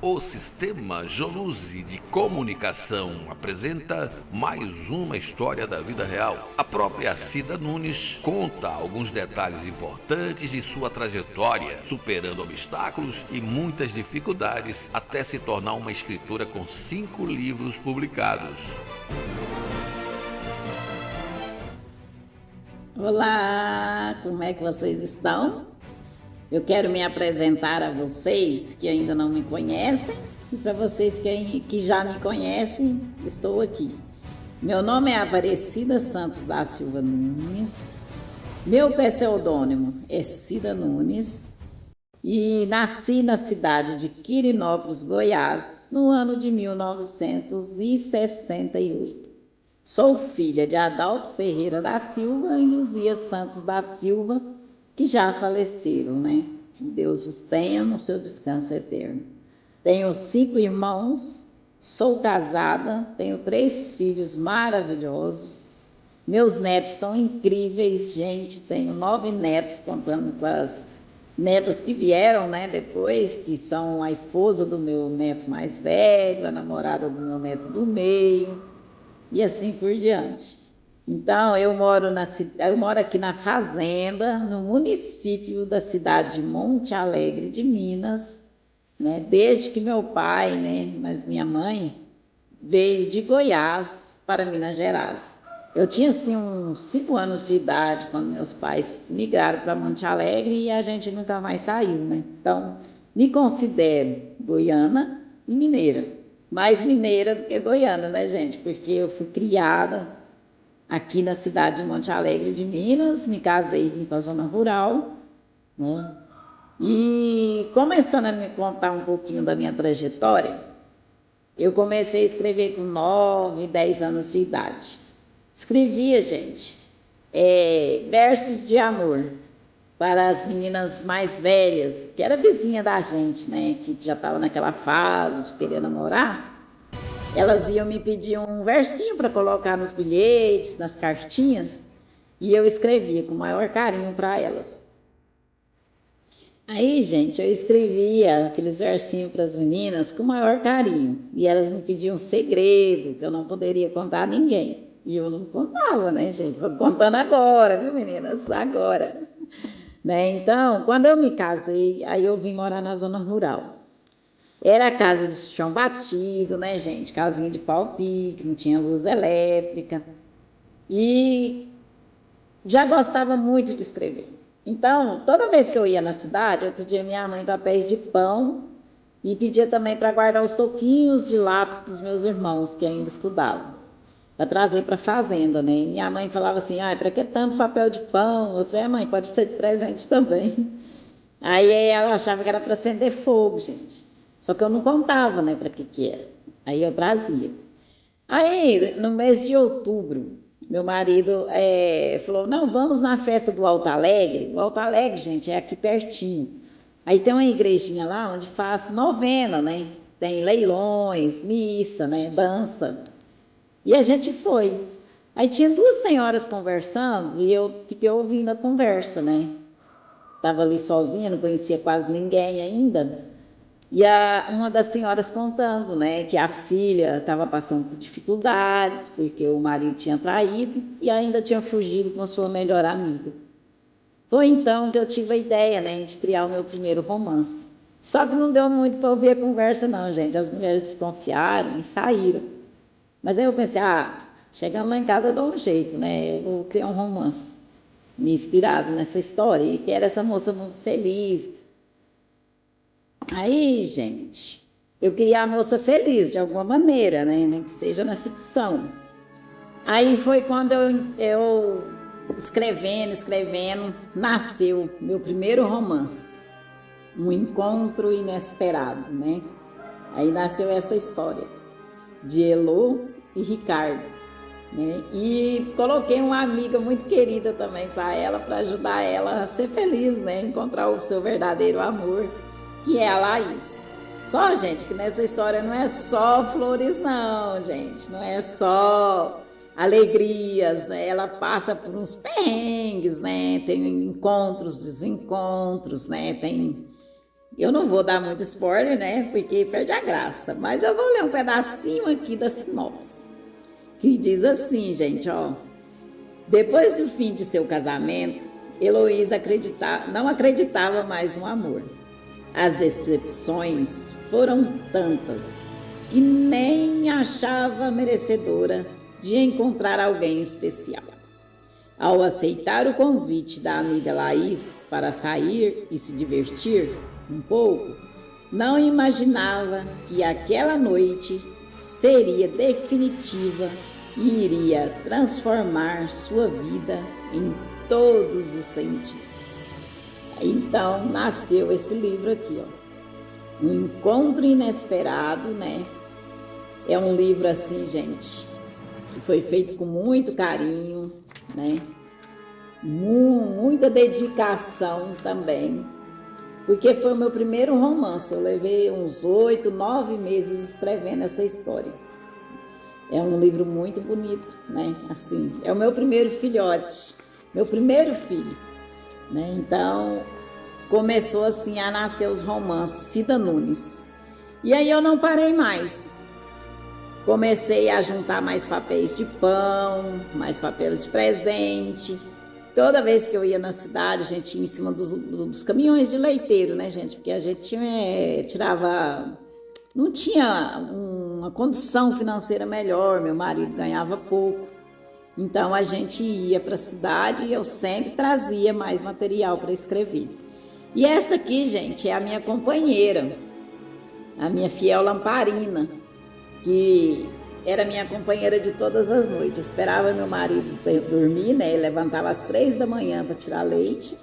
O Sistema Joluzi de Comunicação apresenta mais uma história da vida real. A própria Cida Nunes conta alguns detalhes importantes de sua trajetória, superando obstáculos e muitas dificuldades até se tornar uma escritora com 5 livros publicados. Olá, como é que vocês estão? Eu quero me apresentar a vocês que ainda não me conhecem e para vocês que já me conhecem, estou aqui. Meu nome é Aparecida Santos da Silva Nunes, meu pseudônimo é Cida Nunes e nasci na cidade de Quirinópolis, Goiás, no ano de 1968. Sou filha de Adalto Ferreira da Silva e Luzia Santos da Silva, que já faleceram, né? Que Deus os tenha no seu descanso eterno. Tenho 5 irmãos, sou casada, tenho 3 filhos maravilhosos. Meus netos são incríveis, gente. Tenho 9 netos, contando com as netas que vieram, né? Depois, que são a esposa do meu neto mais velho, a namorada do meu neto do meio, e assim por diante. Então, eu moro aqui na fazenda, no município da cidade de Monte Alegre de Minas, né? Desde que meu pai, né, mas minha mãe, veio de Goiás para Minas Gerais. Eu tinha, assim, uns 5 anos de idade quando meus pais migraram para Monte Alegre e a gente nunca mais saiu, né? Então, me considero goiana e mineira. Mais mineira do que goiana, né, gente? Porque eu fui criada aqui na cidade de Monte Alegre de Minas, me casei com a zona rural, né? E começando a me contar um pouquinho da minha trajetória, eu comecei a escrever com 9, 10 anos de idade. Escrevia, gente, versos de amor para as meninas mais velhas, que era vizinha da gente, né? Que já estava naquela fase de querer namorar. Elas iam me pedir um versinho para colocar nos bilhetes, nas cartinhas, e eu escrevia com o maior carinho para elas. Aí, gente, eu escrevia aqueles versinhos para as meninas com o maior carinho, e elas me pediam um segredo que eu não poderia contar a ninguém. E eu não contava, né, gente? Vou contando agora, viu, meninas? Agora. Né? Então, quando eu me casei, aí eu vim morar na zona rural. Era a casa de chão batido, né, gente? Casinha de pau-pique, não tinha luz elétrica. E já gostava muito de escrever. Então, toda vez que eu ia na cidade, eu pedia à minha mãe papéis de pão e pedia também para guardar os toquinhos de lápis dos meus irmãos, que ainda estudavam, para trazer para a fazenda, né? E minha mãe falava assim, para que tanto papel de pão? Eu falei, mãe, pode ser de presente também. Aí ela achava que era para acender fogo, gente. Só que eu não contava, né, para que era. Aí eu trazia. Aí, no mês de outubro, meu marido falou, não, vamos na festa do Alto Alegre. O Alto Alegre, gente, é aqui pertinho. Aí tem uma igrejinha lá onde faz novena, né? Tem leilões, missa, né, dança. E a gente foi. Aí tinha 2 senhoras conversando e eu fiquei ouvindo a conversa, né? Estava ali sozinha, não conhecia quase ninguém ainda. E uma das senhoras contando, né, que a filha estava passando por dificuldades, porque o marido tinha traído e ainda tinha fugido com a sua melhor amiga. Foi então que eu tive a ideia, né, de criar o meu primeiro romance. Só que não deu muito para ouvir a conversa não, gente. As mulheres desconfiaram e saíram. Mas aí eu pensei, chegando lá em casa eu dou um jeito, né, eu vou criar um romance me inspirado nessa história. E que era essa moça muito feliz. Aí, gente, eu queria a moça feliz de alguma maneira, né? Nem que seja na ficção. Aí foi quando eu escrevendo, nasceu meu primeiro romance, Um Encontro Inesperado, né? Aí nasceu essa história de Elô e Ricardo, né? E coloquei uma amiga muito querida também para ela, para ajudar ela a ser feliz, né? Encontrar o seu verdadeiro amor, que é a Laís. Só, gente, que nessa história não é só flores não, gente, não é só alegrias, né? Ela passa por uns perrengues, né? Tem encontros, desencontros, né? Tem Eu não vou dar muito spoiler, né? Porque perde a graça. Mas eu vou ler um pedacinho aqui da sinopse. Que diz assim, gente, ó. Depois do fim de seu casamento, Heloísa não acreditava mais no amor. As decepções foram tantas que nem achava merecedora de encontrar alguém especial. Ao aceitar o convite da amiga Laís para sair e se divertir um pouco, não imaginava que aquela noite seria definitiva e iria transformar sua vida em todos os sentidos. Então nasceu esse livro aqui, ó. Um Encontro Inesperado, né? É um livro assim, gente, que foi feito com muito carinho, né? Muita dedicação também, porque foi o meu primeiro romance. Eu levei uns 8, 9 meses escrevendo essa história. É um livro muito bonito, né? Assim, é o meu primeiro filhote, meu primeiro filho, né? Então, começou assim a nascer os romances Cida Nunes. E aí eu não parei mais. Comecei a juntar mais papéis de pão, mais papéis de presente. Toda vez que eu ia na cidade, a gente ia em cima dos caminhões de leiteiro, né, gente? Porque a gente tirava... Não tinha uma condição financeira melhor, meu marido ganhava pouco. Então a gente ia para a cidade e eu sempre trazia mais material para escrever. E essa aqui, gente, é a minha companheira, a minha fiel lamparina, que era minha companheira de todas as noites. Eu esperava meu marido dormir, né? Ele levantava às 3 da manhã para tirar leite.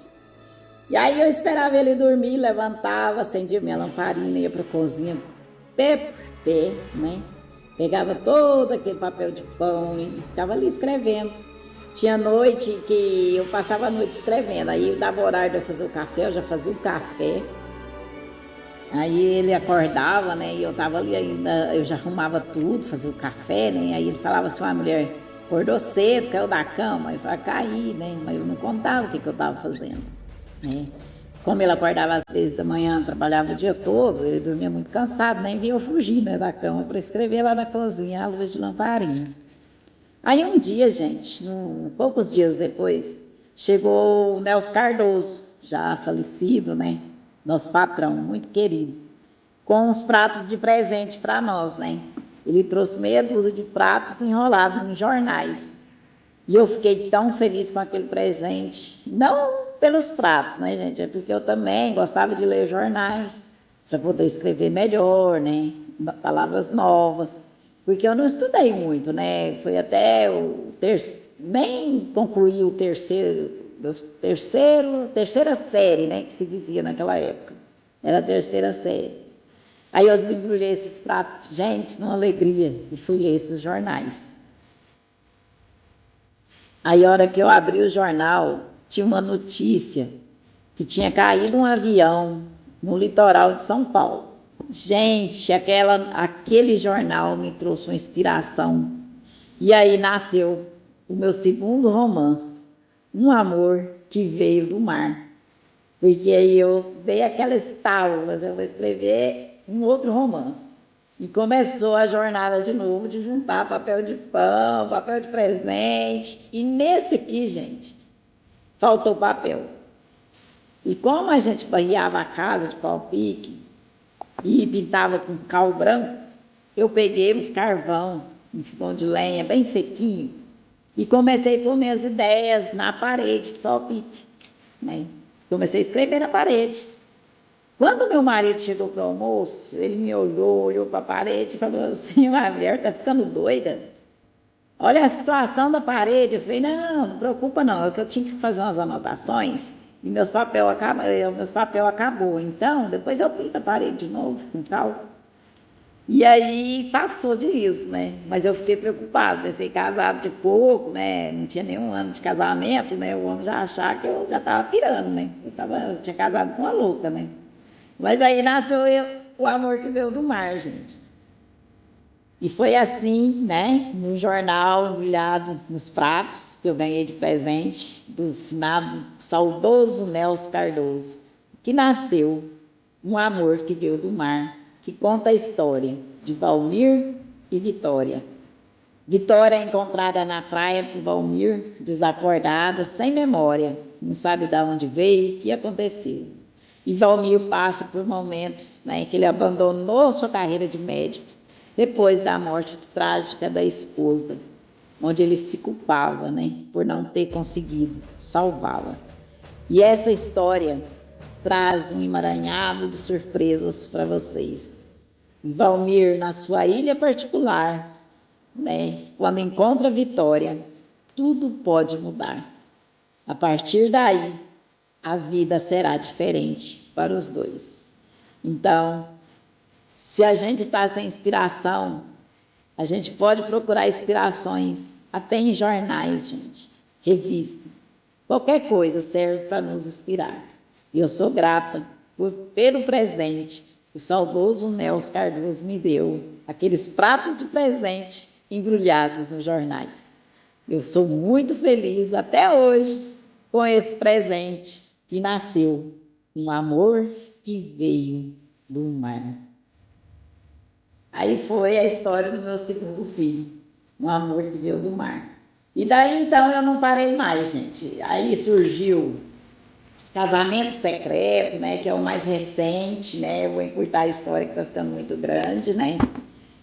E aí eu esperava ele dormir, levantava, acendia minha lamparina, ia para a cozinha, pé por pé, né? Pegava todo aquele papel de pão e ficava ali escrevendo. Tinha noite que eu passava a noite escrevendo, aí eu dava horário de eu fazer o café, eu já fazia o café. Aí ele acordava, né, e eu tava ali ainda, eu já arrumava tudo, fazia o café, né, aí ele falava assim, a mulher acordou cedo, caiu da cama, eu falava, caí, né, mas eu não contava o que eu tava fazendo, né. Como ele acordava às 3 da manhã, trabalhava o dia todo, ele dormia muito cansado, nem via eu fugir, né, da cama para escrever lá na cozinha, à luz de lamparina. Aí um dia, gente, poucos dias depois, chegou o Nelson Cardoso, já falecido, né, nosso patrão, muito querido, com uns pratos de presente para nós, né. Ele trouxe meia dúzia de pratos enrolados em jornais. E eu fiquei tão feliz com aquele presente, não pelos pratos, né, gente, é porque eu também gostava de ler jornais, para poder escrever melhor, né, palavras novas, porque eu não estudei muito, né, foi até nem concluí terceira série, né, que se dizia naquela época, era a terceira série. Aí eu desembrulhei esses pratos, gente, numa alegria, e fui ler esses jornais. Aí, a hora que eu abri o jornal, tinha uma notícia que tinha caído um avião no litoral de São Paulo. Gente, aquele jornal me trouxe uma inspiração. E aí nasceu o meu segundo romance, Um Amor que Veio do Mar. Porque aí eu dei aquela estalo, mas eu vou escrever um outro romance. E começou a jornada de novo, de juntar papel de pão, papel de presente. E nesse aqui, gente, faltou papel. E como a gente barreava a casa de pau-pique e pintava com cal branco, eu peguei os carvão, um fogão de lenha bem sequinho, e comecei a pôr minhas ideias na parede de pau-pique, né? Comecei a escrever na parede. Quando meu marido chegou para o almoço, ele me olhou para a parede e falou assim, a mulher está ficando doida. Olha a situação da parede. Eu falei, não preocupa não, é que eu tinha que fazer umas anotações e meus papéis acabou. Então, depois eu pinto a parede de novo, com cal. E aí passou disso, né? Mas eu fiquei preocupada, pensei casado de pouco, né? Não tinha nenhum ano de casamento, né? O homem já achava que eu já estava pirando, né? Eu tinha casado com uma louca, né? Mas aí nasceu O Amor que Veio do Mar, gente. E foi assim, né, no jornal, embrulhado nos pratos, que eu ganhei de presente, do finado saudoso Nelson Cardoso, que nasceu Um amor que veio do mar, que conta a história de Valmir e Vitória. Vitória é encontrada na praia por Valmir, desacordada, sem memória, não sabe de onde veio, o que aconteceu. E Valmir passa por momentos, né, que ele abandonou sua carreira de médico, depois da morte trágica da esposa, onde ele se culpava, né, por não ter conseguido salvá-la. E essa história traz um emaranhado de surpresas para vocês. Valmir, na sua ilha particular, né, quando encontra Vitória, tudo pode mudar. A partir daí, a vida será diferente para os dois. Então, se a gente está sem inspiração, a gente pode procurar inspirações até em jornais, gente, revista. Qualquer coisa serve para nos inspirar. E eu sou grata pelo presente que o saudoso Nelson Cardoso me deu, aqueles pratos de presente embrulhados nos jornais. Eu sou muito feliz até hoje com esse presente que nasceu, um amor que veio do mar. Aí foi a história do meu segundo filho, um amor que veio do mar. E daí então eu não parei mais, gente. Aí surgiu Casamento Secreto, né, que é o mais recente, né? Eu vou encurtar a história que está ficando muito grande, né?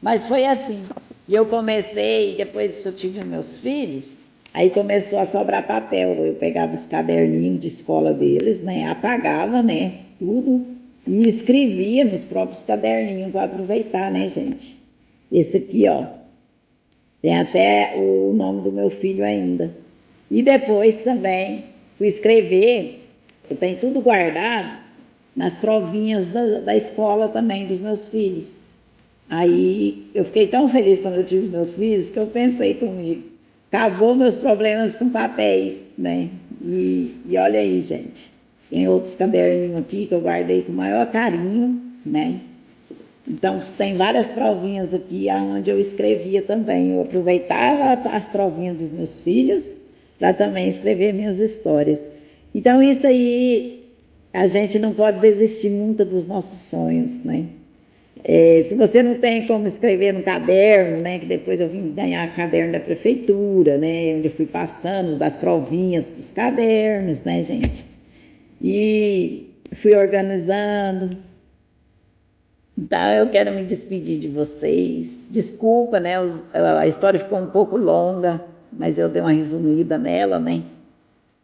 Mas foi assim. E eu comecei, depois que eu tive meus filhos, aí começou a sobrar papel. Eu pegava os caderninhos de escola deles, né? Apagava, né? Tudo. E escrevia nos próprios caderninhos para aproveitar, né, gente? Esse aqui, ó. Tem até o nome do meu filho ainda. E depois também fui escrever, eu tenho tudo guardado, nas provinhas da escola também, dos meus filhos. Aí eu fiquei tão feliz quando eu tive meus filhos, que eu pensei comigo, acabou meus problemas com papéis, né? E olha aí, gente, tem outros caderninhos aqui que eu guardei com o maior carinho, né? Então, tem várias provinhas aqui onde eu escrevia também. Eu aproveitava as provinhas dos meus filhos para também escrever minhas histórias. Então, isso aí, a gente não pode desistir nunca dos nossos sonhos, né? Se você não tem como escrever no caderno, né, que depois eu vim ganhar caderno da prefeitura, né, onde eu fui passando das provinhas para os cadernos, né, gente? E fui organizando. Então, eu quero me despedir de vocês. Desculpa, né? A história ficou um pouco longa, mas eu dei uma resumida nela, né?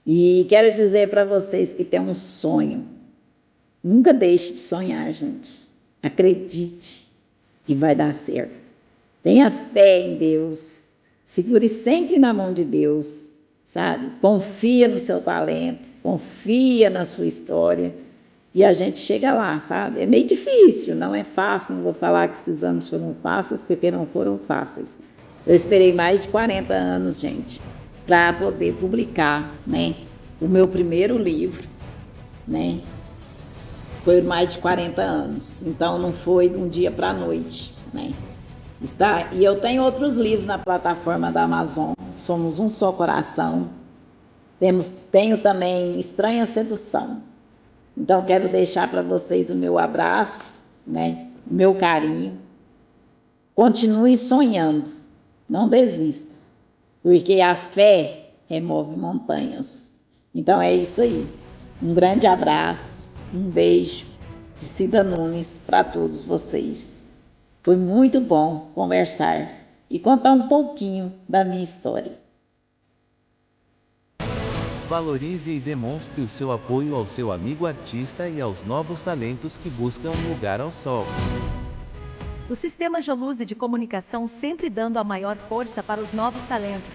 E quero dizer para vocês que tem um sonho. Nunca deixe de sonhar, gente. Acredite que vai dar certo. Tenha fé em Deus. Segure sempre na mão de Deus, sabe? Confia no seu talento, confia na sua história. E a gente chega lá, sabe? É meio difícil, não é fácil, não vou falar que esses anos foram fáceis, porque não foram fáceis. Eu esperei mais de 40 anos, gente, para poder publicar, né, o meu primeiro livro, né? Foi mais de 40 anos, então não foi de um dia para a noite, né? E eu tenho outros livros na plataforma da Amazon, Somos um Só Coração. Tenho também Estranha Sedução. Então, quero deixar para vocês o meu abraço, né? O meu carinho. Continue sonhando, não desista, porque a fé remove montanhas. Então, é isso aí. Um grande abraço, um beijo de Cida Nunes para todos vocês. Foi muito bom conversar e contar um pouquinho da minha história. Valorize e demonstre o seu apoio ao seu amigo artista e aos novos talentos que buscam um lugar ao sol. O Sistema Joluse de Comunicação sempre dando a maior força para os novos talentos.